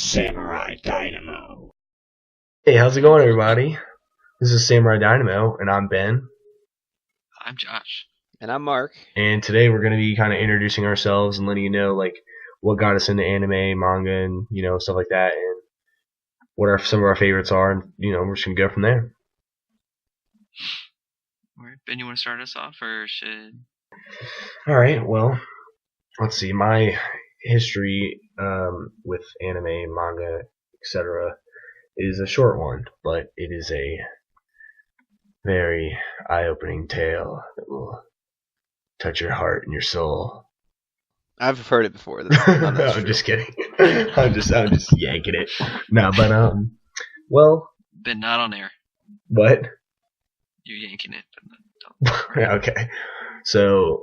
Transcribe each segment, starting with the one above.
Samurai Dynamo. Hey, how's it going, everybody? This is Samurai Dynamo, and I'm Ben. I'm Josh. And I'm Mark. And today we're going to be kind of introducing ourselves and letting you know, like, what got us into anime, manga, and, stuff like that, and what some of our favorites are, and, we're just going to go from there. Alright, Ben, you want to start us off, or should... Alright, well, let's see. My history with anime, manga, etc. is a short one, but it is a very eye-opening tale that will touch your heart and your soul. I've heard it before. I'm just kidding. I'm just yanking it. No, but well. Ben, not on air. What? You're yanking it, but don't. Okay. So.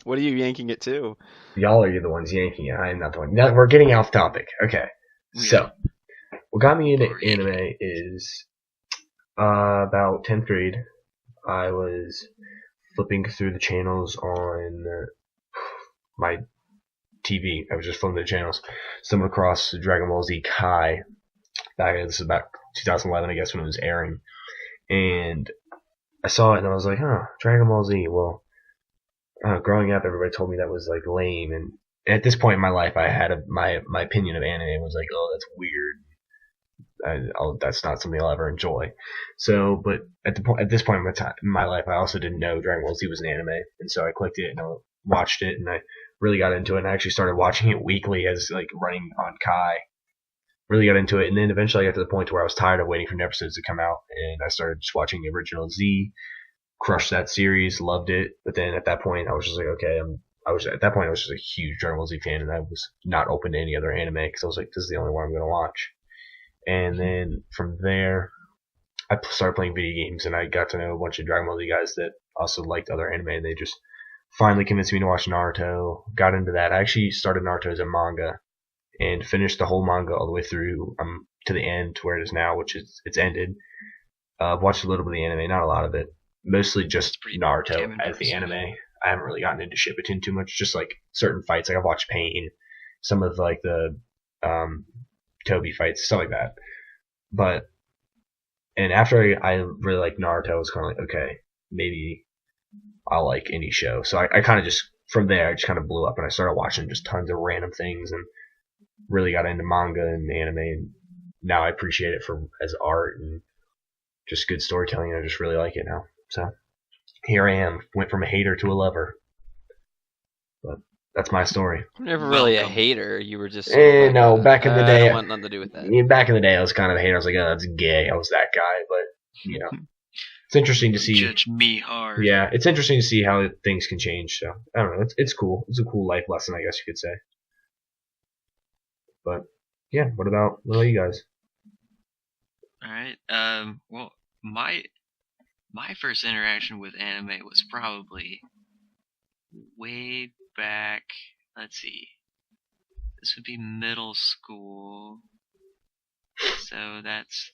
What are you yanking it to? Y'all are the ones yanking it. I am not the one. Now, we're getting off topic. Okay. So, what got me into anime is about 10th grade. I was flipping through the channels on my TV. I was just flipping the channels. Stumbled across Dragon Ball Z Kai. This is about 2011, I guess, when it was airing. And I saw it and I was like, Dragon Ball Z. Well, growing up, everybody told me that was like lame. And at this point in my life, I had my opinion of anime was like, oh, that's weird. That's not something I'll ever enjoy. So, but at this point in my life, I also didn't know Dragon Ball Z was an anime, and so I clicked it and I watched it, and I really got into it. And I actually started watching it weekly as like running on Kai. Really got into it, and then eventually I got to the point where I was tired of waiting for new episodes to come out, and I started just watching the original Z. Crushed that series, loved it. But then at that point, I was just like, okay, I was just a huge Dragon Ball Z fan, and I was not open to any other anime because I was like, this is the only one I'm going to watch. And then from there, I started playing video games, and I got to know a bunch of Dragon Ball Z guys that also liked other anime, and they just finally convinced me to watch Naruto. Got into that. I actually started Naruto as a manga and finished the whole manga all the way through to the end to where it is now, which is it's ended. I've watched a little bit of the anime, not a lot of it. Mostly just Naruto as the anime. I haven't really gotten into Shippuden too much. Just like certain fights, like I've watched Pain, some of like the Toby fights, stuff like that. And after I really liked Naruto, I was kind of like, okay, maybe I'll like any show. So I kind of just, from there, I just kind of blew up and I started watching just tons of random things and really got into manga and anime. And now I appreciate it as art and just good storytelling. I just really like it now. So here I am. Went from a hater to a lover. But that's my story. You're never really a hater. You were just. No, back in the day. I don't want nothing to do with that. Back in the day, I was kind of a hater. I was like, oh, that's gay. I was that guy. But, it's interesting to see. Judge me hard. Yeah, it's interesting to see how things can change. So, I don't know. It's cool. It's a cool life lesson, I guess you could say. But, yeah, what about you guys? Alright, well, my first interaction with anime was probably way back, let's see, this would be middle school, so that's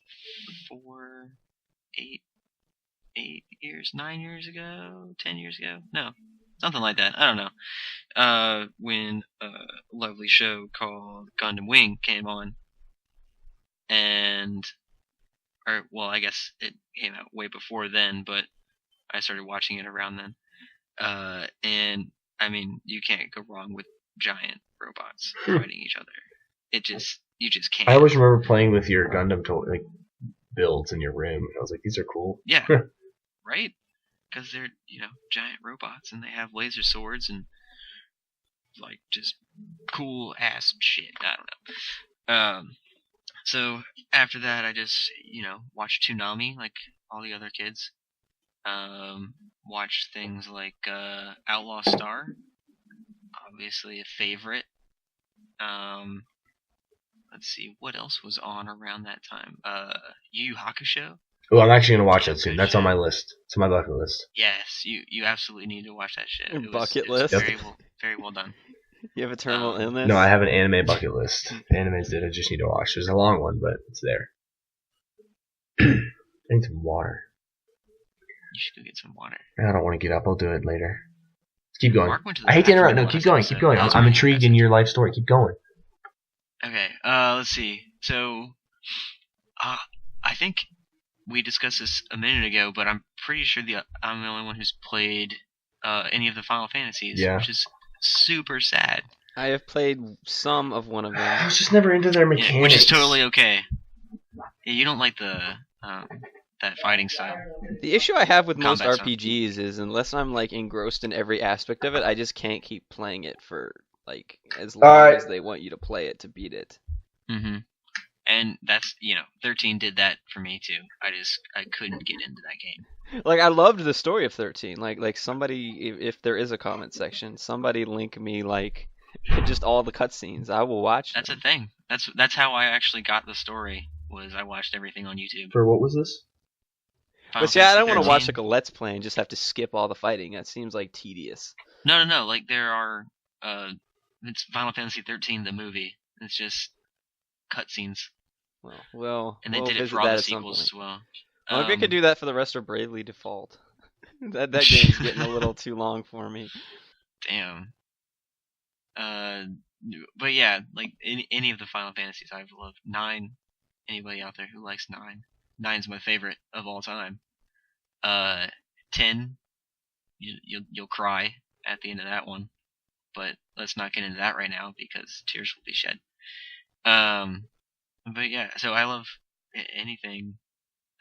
8 years, 9 years ago, 10 years ago, no, something like that, I don't know, when a lovely show called Gundam Wing came on, I guess it came out way before then, but I started watching it around then. And I mean, you can't go wrong with giant robots fighting each other. You just can't. I always remember playing with your Gundam builds in your room. I was like, these are cool. Yeah, right? Because they're giant robots and they have laser swords and like just cool ass shit. I don't know. So after that, I just, watched Toonami like all the other kids. Watched things like Outlaw Star, obviously a favorite. Let's see, what else was on around that time? Yu Yu Hakusho. Oh, I'm actually gonna watch that soon. That's on my list. It's on my bucket list. Yes, you absolutely need to watch that shit. It was list. Very well done. You have a terminal illness? No, I have an anime bucket list. Animes that I just need to watch. There's a long one, but it's there. I need some water. You should go get some water. I don't want to get up. I'll do it later. Keep going. Mark went to the I hate to interrupt. bathroom No, keep going. last Keep going. episode. I'm intrigued in your life story. Keep going. Okay. Let's see. So, I think we discussed this a minute ago, but I'm pretty sure I'm the only one who's played any of the Final Fantasies, Yeah. which is super sad. I have played some of one of them. I was just never into their mechanics. Yeah, which is totally okay. Yeah, you don't like the that fighting style. The issue I have with most Combat style. RPGs is unless I'm like engrossed in every aspect of it, I just can't keep playing it for like as long as they want you to play it to beat it. Mm-hmm. And that's 13 did that for me too. I couldn't get into that game. Like I loved the story of 13. Like somebody, if there is a comment section, somebody link me like just all the cutscenes. I will watch. That's them. a thing. That's how I actually got the story. Was I watched everything on YouTube. For what was this? Final But see, I don't Fantasy want to watch 13. like a let's play and just have to skip all the fighting. That seems like tedious. No. Like there are. It's Final Fantasy 13 the movie. It's just cutscenes. Well, And they we'll did it visit for all that the at some sequels point. as well. Well, maybe I could do that for the rest of Bravely Default. that game's getting a little too long for me. Damn. But yeah, like any of the Final Fantasies I've loved. 9. Anybody out there who likes 9? 9's my favorite of all time. 10. You'll cry at the end of that one. But let's not get into that right now because tears will be shed. But yeah, so I love anything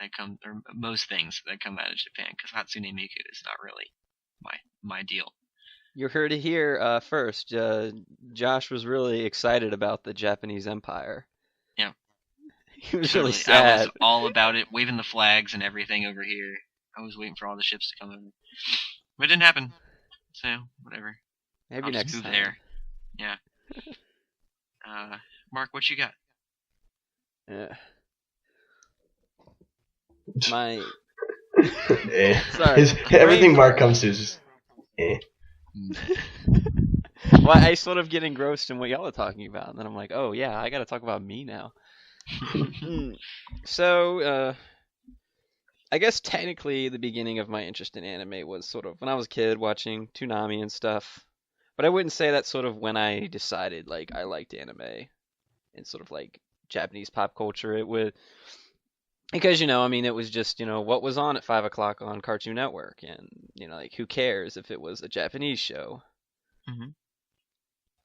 that comes, or most things that come out of Japan, because Hatsune Miku is not really my deal. You heard it here first. Josh was really excited about the Japanese Empire. Yeah. He was Totally. really sad. I was all about it, waving the flags and everything over here. I was waiting for all the ships to come over. But it didn't happen. So, whatever. Maybe I'll next just move time. there. Yeah. Mark, what you got? Yeah. My Sorry. Everything Mark comes to is just Well, I sort of get engrossed in what y'all are talking about, and then I'm like, oh yeah, I gotta talk about me now. So, I guess technically the beginning of my interest in anime was sort of when I was a kid watching Toonami and stuff. But I wouldn't say that's sort of when I decided like I liked anime and sort of like Japanese pop culture. It would because I mean it was just what was on at 5 o'clock on Cartoon Network, and like who cares if it was a Japanese show. Mm-hmm.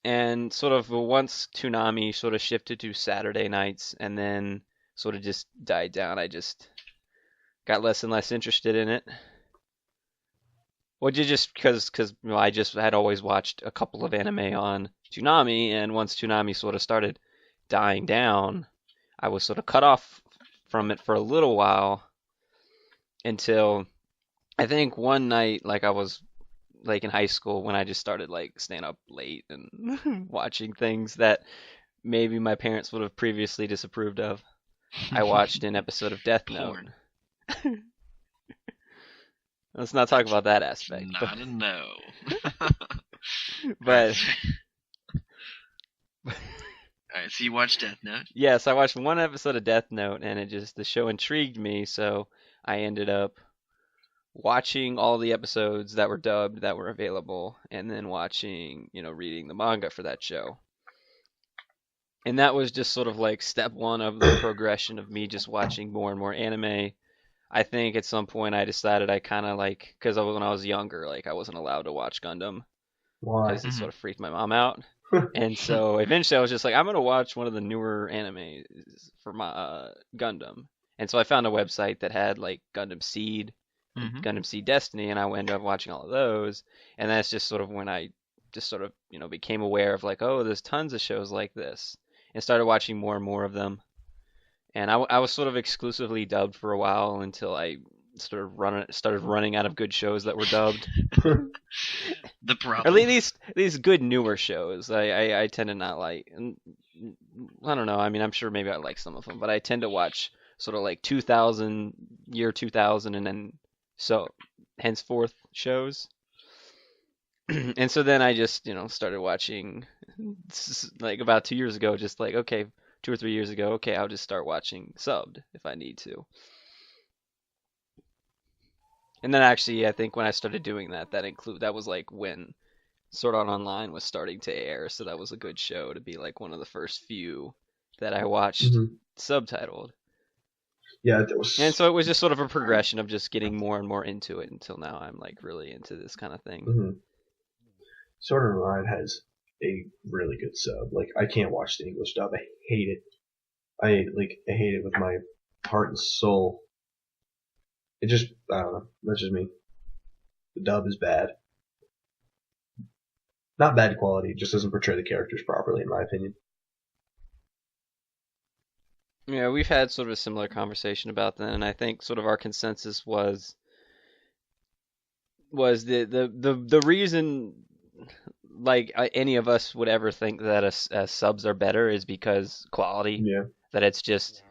And sort of once Toonami sort of shifted to Saturday nights and then sort of just died down, I just got less and less interested in it. Well, just because I just had always watched a couple of anime on Toonami, and once Toonami sort of started dying down, I was sort of cut off from it for a little while until I think one night, like I was like in high school when I just started like staying up late and watching things that maybe my parents would have previously disapproved of. I watched an episode of Death Note. Porn. Let's not talk about that aspect. Not a no. But Alright, so you watched Death Note? yes, I watched one episode of Death Note, and the show intrigued me, so I ended up watching all the episodes that were dubbed that were available, and then watching, reading the manga for that show. And that was just sort of like step one of the progression of me just watching more and more anime. I think at some point I decided I kind of like, because when I was younger, like I wasn't allowed to watch Gundam. Why? Because it sort of freaked my mom out. And so eventually I was just like, I'm going to watch one of the newer animes for my Gundam. And so I found a website that had like Gundam Seed, Gundam Seed Destiny, and I ended up watching all of those. And that's just sort of when I just sort of, became aware of like, oh, there's tons of shows like this. And started watching more and more of them. And I was sort of exclusively dubbed for a while until I started running out of good shows that were dubbed. The problem. Or at least these good newer shows. I tend to not like. And I don't know. I mean, I'm sure maybe I like some of them, but I tend to watch sort of like 2000, year 2000, and then so henceforth shows. And so then I just started watching like about 2 years ago. Just like, okay, 2 or 3 years ago, okay, I'll just start watching subbed if I need to. And then actually, I think when I started doing that, that was like when Sword Art Online was starting to air, so that was a good show to be like one of the first few that I watched subtitled. Yeah, there was. And so it was just sort of a progression of just getting more and more into it until now I'm like really into this kind of thing. Sword Art Online has a really good sub. Like, I can't watch the English dub. I hate it. I hate it with my heart and soul. It just, I don't know. That's just me. The dub is bad. Not bad quality, it just doesn't portray the characters properly, in my opinion. Yeah, we've had sort of a similar conversation about that, and I think sort of our consensus was the reason like any of us would ever think that subs are better is because quality. Yeah. That it's just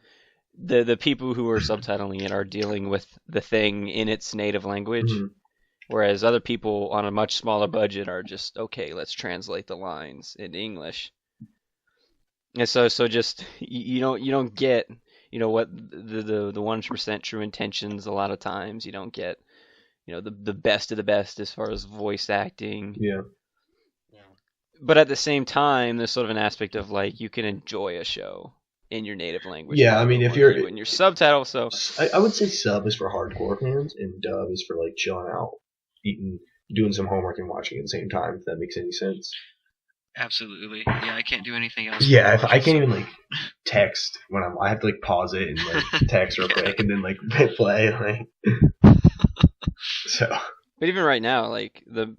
the people who are subtitling it are dealing with the thing in its native language, whereas other people on a much smaller budget are just okay. Let's translate the lines into English. And so just you don't get what the 1% true intentions a lot of times. You don't get the best of the best as far as voice acting. Yeah. But at the same time, there's sort of an aspect of like you can enjoy a show in your native language. Yeah, I mean, if you're in your subtitle, so I would say sub is for hardcore fans, and dub is for like chilling out, eating, doing some homework, and watching at the same time. If that makes any sense. Absolutely. Yeah, I can't do anything else. Yeah, if I can't even like text when I have to like pause it and like text real quick and then like hit play like. So. But even right now, like the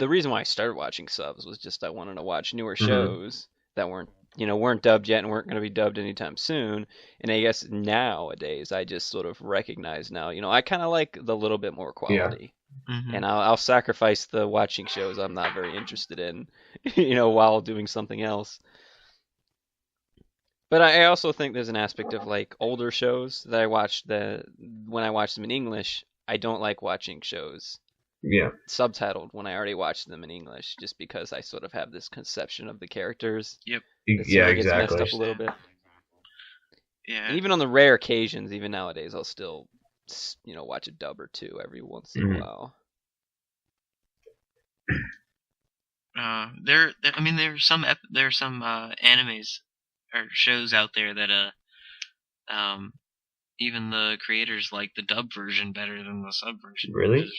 reason why I started watching subs was just I wanted to watch newer shows that weren't dubbed yet and weren't going to be dubbed anytime soon. And I guess nowadays I just sort of recognize now, I kind of like the little bit more quality. Yeah. And I'll sacrifice the watching shows I'm not very interested in, while doing something else. But I also think there's an aspect of like older shows that I watched when I watch them in English, I don't like watching shows subtitled when I already watched them in English, just because I sort of have this conception of the characters. Yep. Yeah, exactly. Gets messed up a little bit. Yeah. And even on the rare occasions, even nowadays, I'll still, watch a dub or two every once in a while. There's some animes or shows out there that even the creators like the dub version better than the sub version. Really?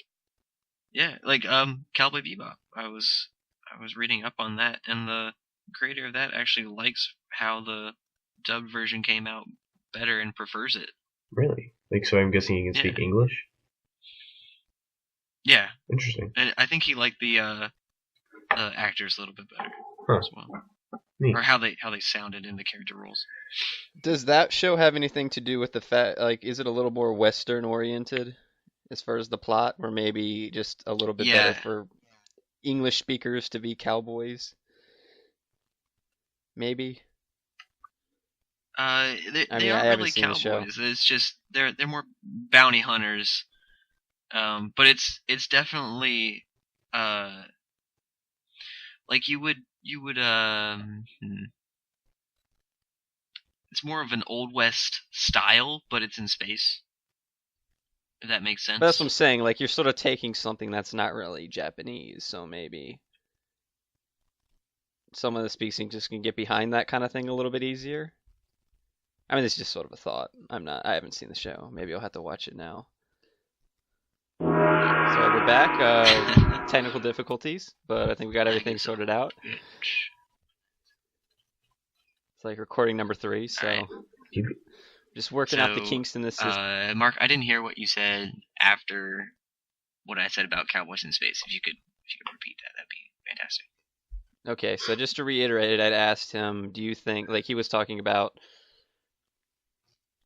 Yeah, like Cowboy Bebop. I was reading up on that, and the creator of that actually likes how the dub version came out better and prefers it. Really? Like, so I'm guessing he can speak English? Yeah. Interesting. And I think he liked the actors a little bit better as well. Neat. Or how they sounded in the character roles. Does that show have anything to do with the fact, like, is it a little more Western oriented as far as the plot, or maybe just a little bit better for English speakers to be cowboys? Maybe. They aren't really cowboys. It's just they're more bounty hunters. But it's definitely like you would it's more of an Old West style, but it's in space. If that makes sense. But that's what I'm saying. Like, you're sort of taking something that's not really Japanese, so maybe someone that speaks English can get behind that kind of thing a little bit easier. I mean, it's just sort of a thought. I haven't seen the show. Maybe I'll have to watch it now. So we're back. Technical difficulties, but I think we got everything sorted out. It's like recording number 3, so right. Just working out the kinks in this system. Mark, I didn't hear what you said after what I said about Cowboys in Space. If you could repeat that'd be fantastic. Okay, so just to reiterate it, I'd asked him, do you think, like, he was talking about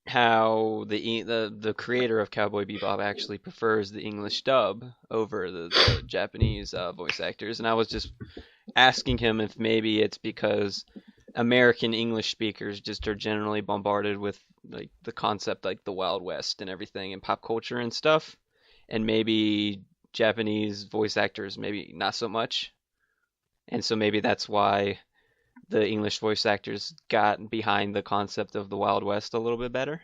how the creator of Cowboy Bebop actually prefers the English dub over the Japanese voice actors, and I was just asking him if maybe it's because American English speakers just are generally bombarded with like the concept like the Wild West and everything and pop culture and stuff, and maybe Japanese voice actors maybe not so much, and so maybe that's why the English voice actors got behind the concept of the Wild West a little bit better.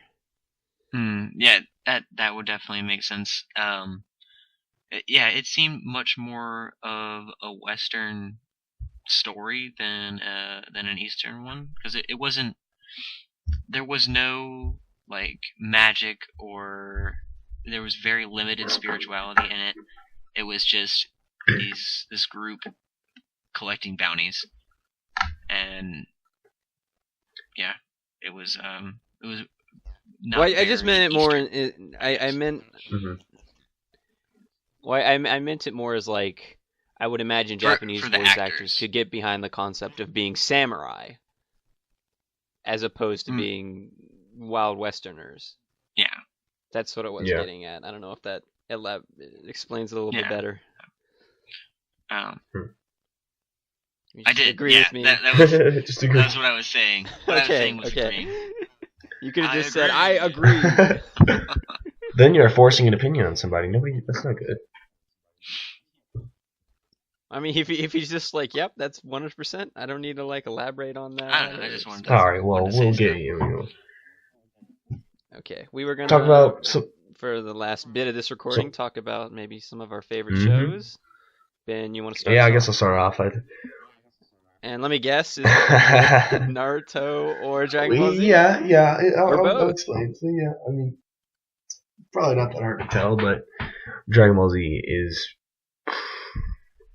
Yeah, that would definitely make sense. yeah, it seemed much more of a Western story than an Eastern one, because it wasn't. There was no like magic, or there was very limited spirituality in it. It was just this group collecting bounties, and yeah, it was not. Well, I just very meant it more. Eastern, I meant. Mhm. Well, I meant it more as like I would imagine Japanese for the voice actors actors. could get behind the concept of being samurai, as opposed to Mm. being wild westerners. Yeah. That's what it was Yeah. getting at. I don't know if that explains it a little bit Yeah. better. You I just did. agree Yeah, with me. that was Just agree. that's what I was saying. What I was saying was okay. agreeing. You could have I just said, agree. "I agree." Then you're forcing an opinion on somebody. Nobody. That's not good. I mean, if he's just like, "Yep, that's 100%," I don't need to like elaborate on that. I don't know. I or just wanted explain. All right. Well, wanted to say we'll stuff. get you. Okay, we were gonna Talk about for the last bit of this recording, talk about maybe some of our favorite Mhm. shows. Ben, you want to start? Yeah, us I guess off? I'll start off. And let me guess, is it Naruto or Dragon Ball Z? Yeah. Or I'll both? explain. So yeah, I mean, probably not that hard to tell, but Dragon Ball Z is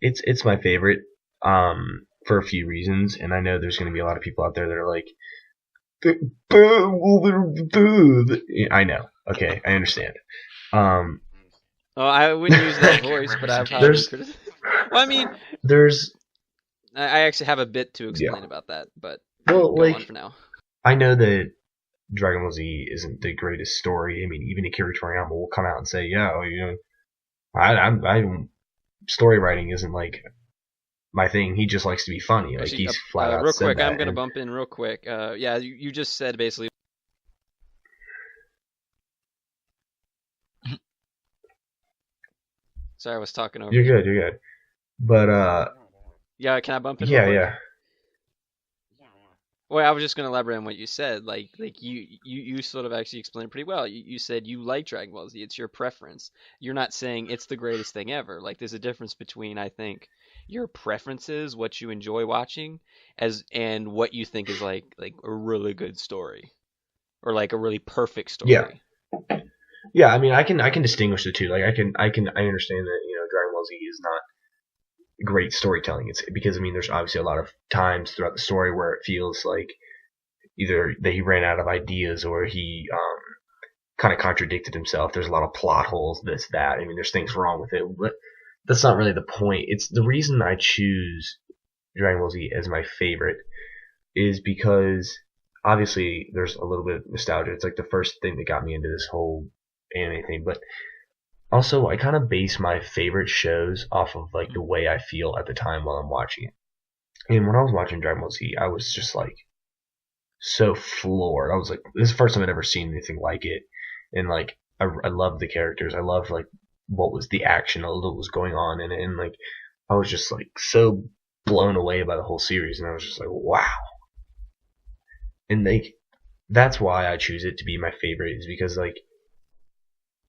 it's my favorite for a few reasons, and I know there's going to be a lot of people out there that are like, I know. Okay, I understand. Oh, I wouldn't use that voice, but I've had There's- criticism. Well, I mean, There's I actually have a bit to explain about that, but well, go like on for now. I know that Dragon Ball Z isn't the greatest story. I mean, even Akira Toriyama will come out and say, "Yeah, well, you know, I story writing isn't like my thing. He just likes to be funny. Like Actually, he's flat out real said quick, that." I'm gonna And- bump in real quick. Yeah, you just said basically. Sorry, I was talking over. You're good. But Yeah, can I bump in? real quick? yeah. Well, I was just gonna elaborate on what you said. Like you sort of actually explained it pretty well. You said you like Dragon Ball Z. It's your preference. You're not saying it's the greatest thing ever. Like there's a difference between, I think, your preferences, what you enjoy watching, and what you think is like a really good story, or like a really perfect story. Yeah, I mean, I can distinguish the two. Like, I understand that, you know, Dragon Ball Z is not great storytelling. It's because, I mean, there's obviously a lot of times throughout the story where it feels like either that he ran out of ideas or he kind of contradicted himself. There's a lot of plot holes, this, that. I mean, there's things wrong with it, but that's not really the point. It's the reason I choose Dragon Ball Z as my favorite is because obviously there's a little bit of nostalgia. It's like the first thing that got me into this whole anime thing, but also I kind of base my favorite shows off of like the way I feel at the time while I'm watching it. And when I was watching Dragon Ball Z, I was just like so floored. I was like, this is the first time I'd ever seen anything like it, and like I loved the characters. I loved like what was the action, what was going on in it, and like I was just like so blown away by the whole series, and I was just like, wow. And like that's why I choose it to be my favorite, is because like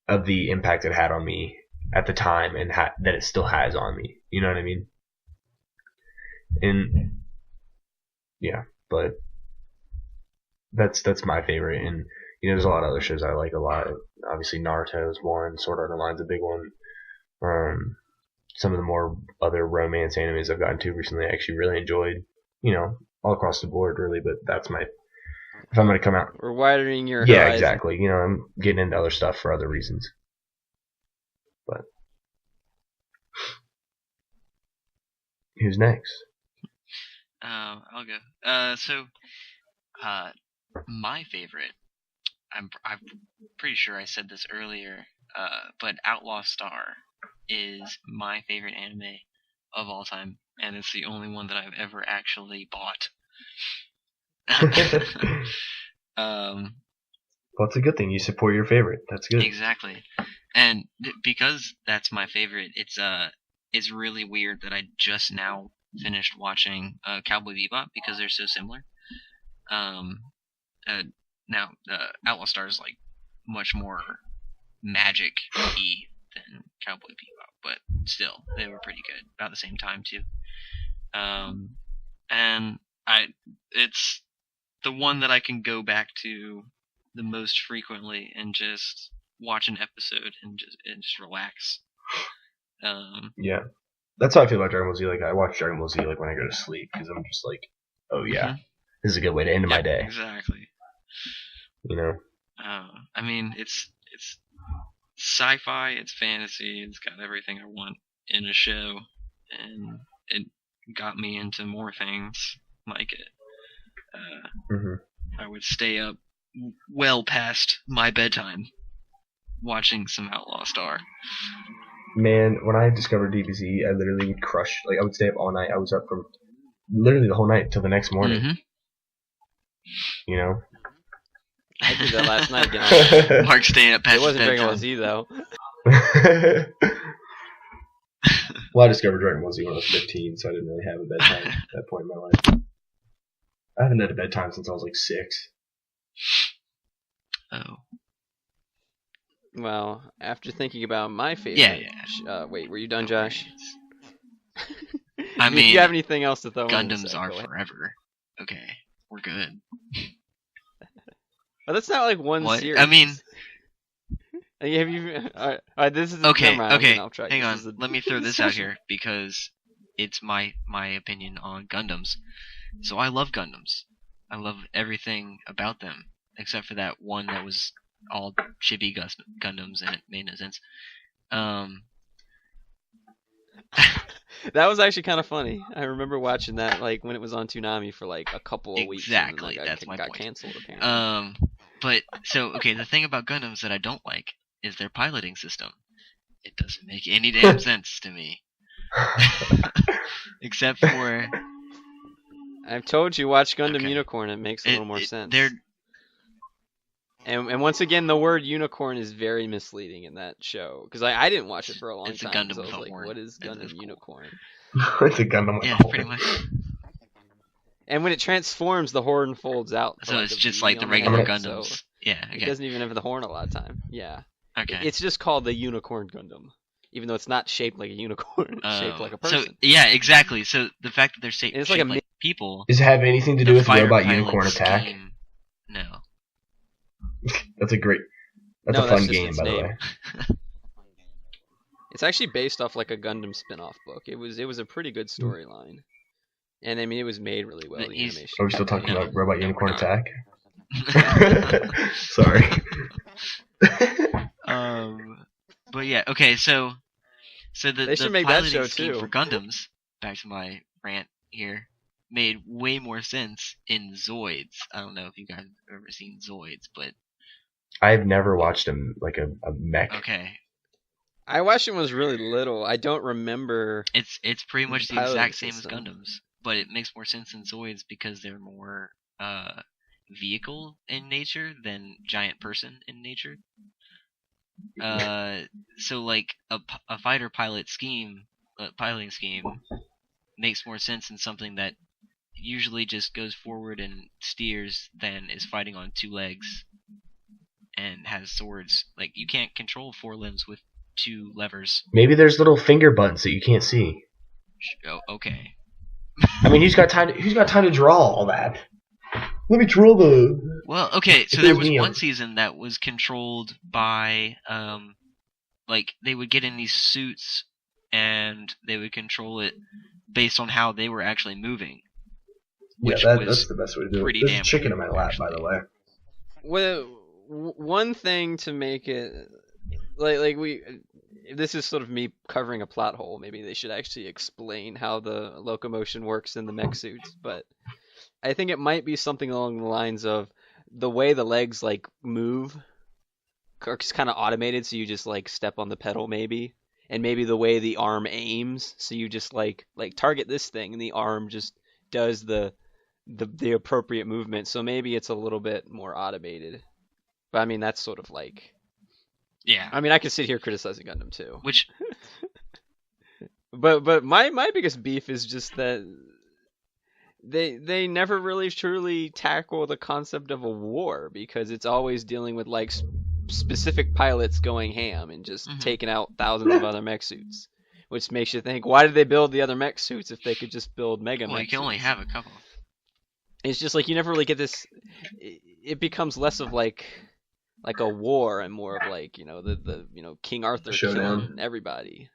of the impact it had on me at the time, and that it still has on me. You know what I mean? And yeah, but that's my favorite. And you know, there's a lot of other shows I like a lot. Obviously, Naruto is one. Sword Art Online's a big one. Some of the more other romance animes I've gotten to recently, I actually really enjoyed. You know, all across the board, really. But that's my. If I'm going to come out. We're widening your Yeah, horizon. exactly. You know, I'm getting into other stuff for other reasons. But who's next? I'll go. My favorite. I'm pretty sure I said this earlier. But Outlaw Star is my favorite anime of all time, and it's the only one that I've ever actually bought. Well, it's a good thing. You support your favorite. That's good. Exactly. And because that's my favorite, it's really weird that I just now finished watching Cowboy Bebop because they're so similar. Now Outlaw Star is like much more magic-y than Cowboy Bebop. but still, they were pretty good. About the same time too. And it's the one that I can go back to the most frequently and just watch an episode and just relax. Yeah, that's how I feel about Dragon Ball Z. Like I watch Dragon Ball Z like when I go to sleep because I'm just like, oh yeah, this is a good way to end my day. Exactly. You know. I mean, it's sci-fi, it's fantasy, it's got everything I want in a show, and it got me into more things like it. I would stay up well past my bedtime watching some Outlaw Star. Man, when I discovered DBZ, I literally would crush. Like I would stay up all night. I was up from literally the whole night till the next morning. You know. I did that last night again. Mark staying up past It wasn't Dragon bedtime. Ball Z though. Well, I discovered Dragon Ball Z when I was 15, so I didn't really have a bedtime at that point in my life. I haven't had a bedtime since I was like 6. Oh. Well, after thinking about my favorite... Yeah. Wait, were you done, Josh? I mean, if you have anything else to throw in, Gundams say, are go ahead. forever. Okay, we're good. But that's not like one What? series. I mean... Have you... this is... Okay, never mind, okay, I'll try. hang This on. is Let me throw this out here, because it's my opinion on Gundams. So I love Gundams. I love everything about them, except for that one that was all chibi Gundams, and it made no sense. That was actually kind of funny. I remember watching that like when it was on Toonami for like a couple of weeks. Exactly, and then, that's my got point. canceled apparently. But so okay, the thing about Gundams that I don't like is their piloting system. It doesn't make any damn sense to me. Except for I've told you, watch Gundam Okay. Unicorn. It makes a little more sense. They're And once again, the word unicorn is very misleading in that show because I didn't watch it for a long It's a time. Gundam So I was with a like, horn. what is It's Gundam cool. Unicorn? It's a Gundam with a yeah, horn. pretty much. And when it transforms, the horn folds out. for, So like, it's a just V like the on regular head, Gundams. so Yeah, It okay. doesn't even have the horn a lot of time. Yeah. Okay. It's just called the Unicorn Gundam, even though it's not shaped like a unicorn. It's shaped like a person. So yeah, exactly. So the fact that they're And shaped it's like a like people. Does it have anything to do the with fighter Robot pilot Unicorn Attack? scheme- No. That's a great. That's No, a that's fun just game, its by the name. way. It's actually based off like a Gundam spin-off book. It was a pretty good storyline, and I mean it was made really well. But The he's- animation. Are we still talking No. about Robot No, Unicorn we're not. Attack? Sorry. But yeah, okay, so the They should the make that piloting show, scheme too. for Gundams, back to my rant here, made way more sense in Zoids. I don't know if you guys have ever seen Zoids, but I've never watched a mech. okay, I watched it when I was really little. I don't remember. it's pretty much the Piloting exact same system. as Gundams, but it makes more sense in Zoids because they're more vehicle in nature than giant person in nature. So like a fighter pilot scheme, piloting scheme, makes more sense in something that usually just goes forward and steers than is fighting on 2 legs and has swords. Like you can't control 4 limbs with 2 levers. Maybe there's little finger buttons that you can't see. Oh, okay. I mean, who's got time to draw all that? Let me draw the. Well, okay, so It there is was me. one season that was controlled by, like, they would get in these suits, and they would control it based on how they were actually moving. Yeah, Which that's was the best way to do it. pretty There's damn a chicken in cool, my lap, by the actually. way. Well, one thing to make it like we. This is sort of me covering a plot hole. Maybe they should actually explain how the locomotion works in the mech suits, but I think it might be something along the lines of the way the legs like move are kind of automated, so you just like step on the pedal maybe, and maybe the way the arm aims, so you just like target this thing, and the arm just does the appropriate movement. So maybe it's a little bit more automated. But I mean that's sort of like. Yeah. I mean, I could sit here criticizing Gundam too. Which, But my biggest beef is just that they never really truly tackle the concept of a war because it's always dealing with like specific pilots going ham and just Mhm. taking out thousands of other mech suits, which makes you think, why did they build the other mech suits if they could just build mega Well, you mech can only suits? have a couple. It's just like you never really get this. It becomes less of like a war and more of like the King Arthur Showdown. killing everybody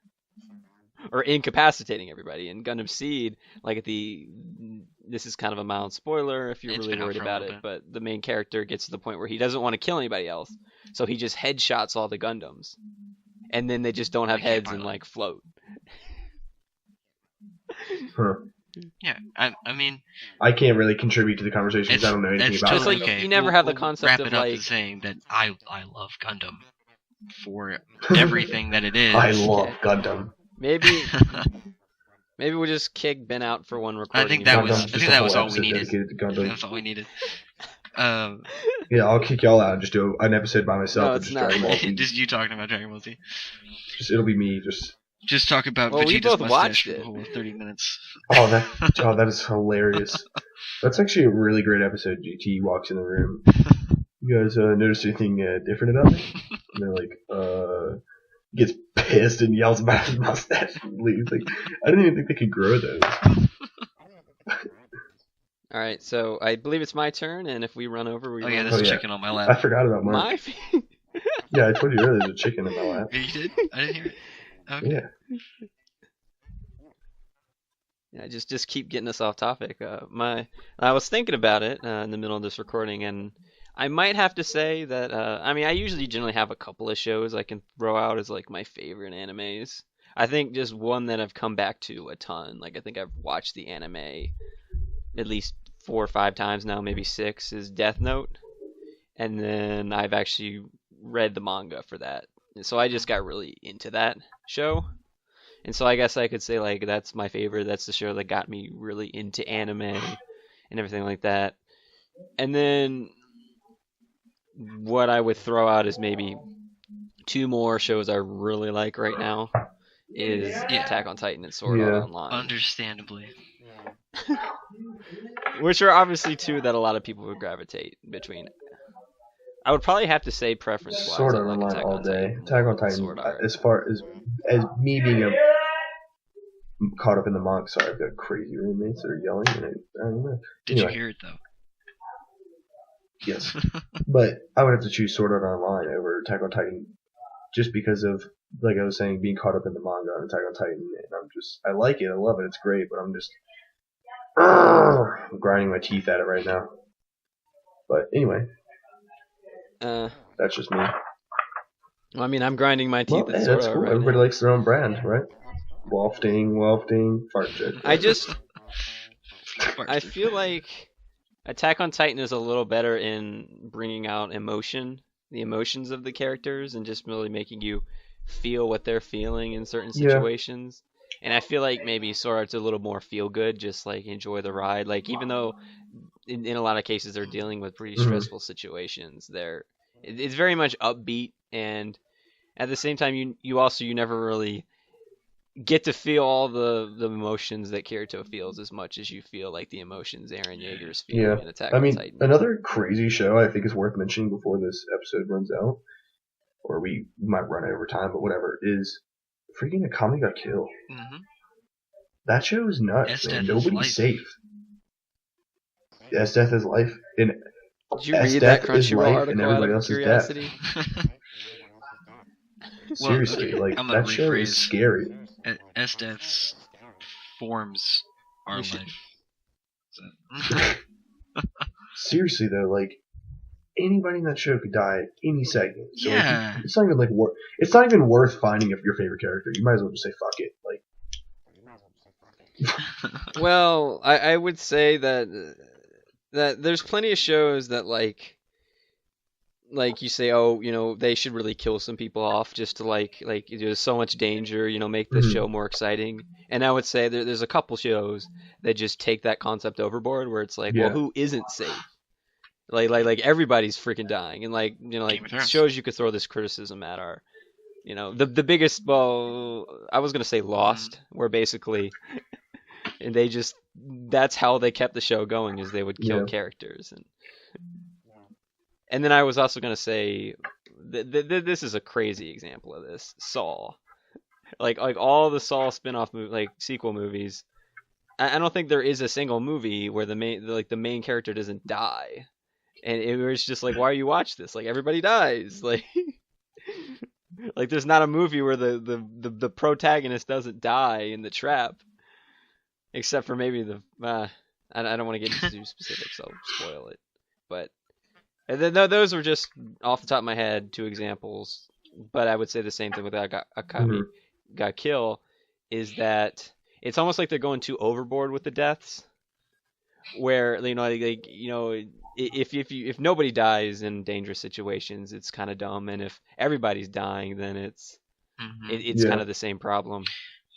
or incapacitating everybody. In Gundam Seed, like this is kind of a mild spoiler if you're It's really been out worried for a about little it, but the main character gets to the point where he doesn't want to kill anybody else, so he just headshots all the Gundams, and then they just don't have They can't heads and pilot. like float. Huh. Yeah, I mean, I can't really contribute to the conversation because I don't know anything it's about totally it. It's like okay. you never have the We'll concept wrap of it up like in saying that I love Gundam for everything that it is. I love Gundam. maybe we'll just kick Ben out for one recording. I think and that do was Gundam's I just think a that whole was all we episode needed. dedicated to Gundam. That's all we needed. Yeah, I'll kick y'all out and just do an episode by myself No, of it's just not. Dragon Ball Z. just you talking about Dragon Ball Z. It'll be me. Just talk about Well, we Vegeta's both mustache watched for the it. whole 30 minutes. Oh, that is hilarious. That's actually a really great episode. GT walks in the room. You guys notice anything different about me? And they're like, gets pissed and yells about his mustache and leaves. Like, I didn't even think they could grow those. All right, so I believe it's my turn, and if we run over, we Oh run yeah, over. there's a yeah. chicken on my I lap. forgot about mine. My Yeah, I told you earlier there's a chicken in my lap. You did? I didn't hear it. Okay. Yeah. Yeah, just keep getting us off topic. I was thinking about it in the middle of this recording, and I might have to say that I mean I usually generally have a couple of shows I can throw out as like my favorite animes. I think just one that I've come back to a ton. Like I think I've watched the anime at least 4 or 5 times now, maybe 6, is Death Note, and then I've actually read the manga for that. And so I just got really into that show. And so I guess I could say like that's my favorite. That's the show that got me really into anime and everything like that. And then what I would throw out is maybe 2 more shows I really like right now is Attack on Titan and Sword Art Yeah. Online, Understandably. which are obviously 2 that a lot of people would gravitate between. I would probably have to say preference-wise, Sword I Art like Online Attack all on day. Titan. Attack on Titan, Sword Art. as far as me being caught up in the manga, sorry, I've got crazy roommates that are yelling, and I don't know. Did Anyway. you hear it though? Yes. But I would have to choose Sword Art Online over Attack on Titan just because of, like I was saying, being caught up in the manga on Attack on Titan. And I like it, I love it, it's great, but I'm just I'm grinding my teeth at it right now. But anyway, that's just me. I mean, I'm grinding my teeth Well, at hey, Sword that's Art cool. right Everybody now. likes their own brand, right? Wafting, fart joke. I feel like Attack on Titan is a little better in bringing out the emotions of the characters, and just really making you feel what they're feeling in certain Yeah. situations. And I feel like maybe Sword Art's a little more feel good, just like enjoy the ride. Like even though in a lot of cases they're dealing with pretty Mhm. stressful situations, it's very much upbeat, and at the same time you never really get to feel all the emotions that Kirito feels as much as you feel like the emotions Eren Yeager is feeling Yeah. in Attack I on mean, Titan. another crazy show I think is worth mentioning before this episode runs out, or we might run over time, but whatever, is freaking Akame got killed. Mm-hmm. That show is nuts, S-Death man. is Nobody's life. safe. S-Death is life, and Did you read that S-Death is Crunchyroll life, article and out everybody of else is death. curiosity? Seriously, okay, like I'm gonna that show rephrase. is scary. S-Death's forms are We should- life. So. Seriously though, like anybody in that show could die at any second. So like, Yeah. it's not even like it's not even worth finding your favorite character. You might as well just say fuck it. Like Well, I would say that there's plenty of shows that like you say, oh, they should really kill some people off just to like there's so much danger, make the Mhm. show more exciting. And I would say there's a couple shows that just take that concept overboard, where it's like, Yeah. well, who isn't safe? Like everybody's freaking dying, and Game of Thrones. shows you could throw this criticism at are, the biggest. Well, I was gonna say Lost, where basically, and that's how they kept the show going, is they would kill Yeah. characters, and And then I was also gonna say, this is a crazy example of this. Saw, like all the Saw spin-off like sequel movies. I don't think there is a single movie where the main character doesn't die, and it was just like, why are you watch this? Like everybody dies, like. Like there's not a movie where the protagonist doesn't die in the trap, except for maybe I don't want to get into too specific, so I'll spoil it. But and then those were just off the top of my head 2 examples. But I would say the same thing with Akami ga Kill, is that it's almost like they're going too overboard with the deaths, where if nobody dies in dangerous situations, it's kind of dumb, and if everybody's dying, then it's kind of the same problem.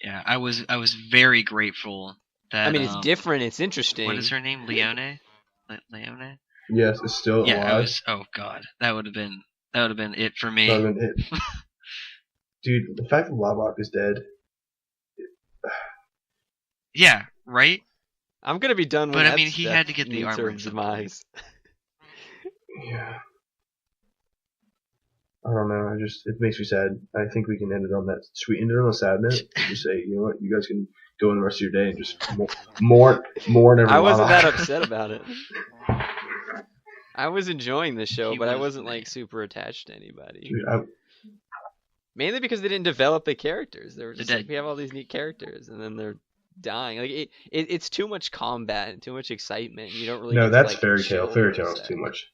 Yeah, I was very grateful that. I mean, it's different. It's interesting. What is her name? Leone. Leone. Yes, it's still alive. Oh god, that would have been it for me. That would have been it. Dude, the fact that Lavok is dead. Yeah. Right. I'm gonna be done with. But I mean, he had to get the armor demise. Yeah. I don't know. It makes me sad. I think we can end it on that sweet, end it on a sad note. Just say, you know what, you guys can go in the rest of your day and just mourn everyone. I wasn't that upset about it. I was enjoying the show, but I wasn't like super attached to anybody. Dude, mainly because they didn't develop the characters. They were just like, we have all these neat characters, and then they're dying. Like it's too much combat and too much excitement. You don't really. No, that's like, fairy tale. Fairy tale is too much.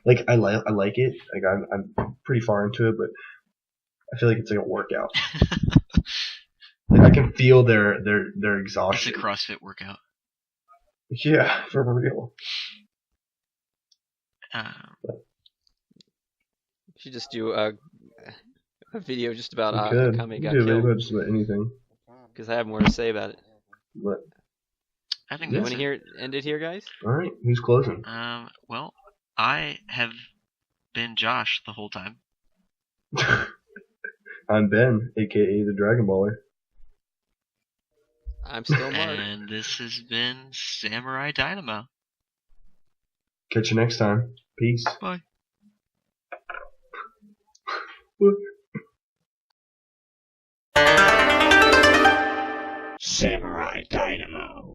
Like I like it. Like I'm pretty far into it, but I feel like it's like a workout. Like I can feel their exhaustion. It's a CrossFit workout. Yeah, for real. You should just do a video just about Akame ga Kill. Kill. Just about anything. Because I have more to say about it. What? I think you that's want to end it here, guys? All right, who's closing? Well, I have been Josh the whole time. I'm Ben, aka the Dragon Baller. I'm still Mark. And this has been Samurai Dynamo. Catch you next time. Peace. Bye.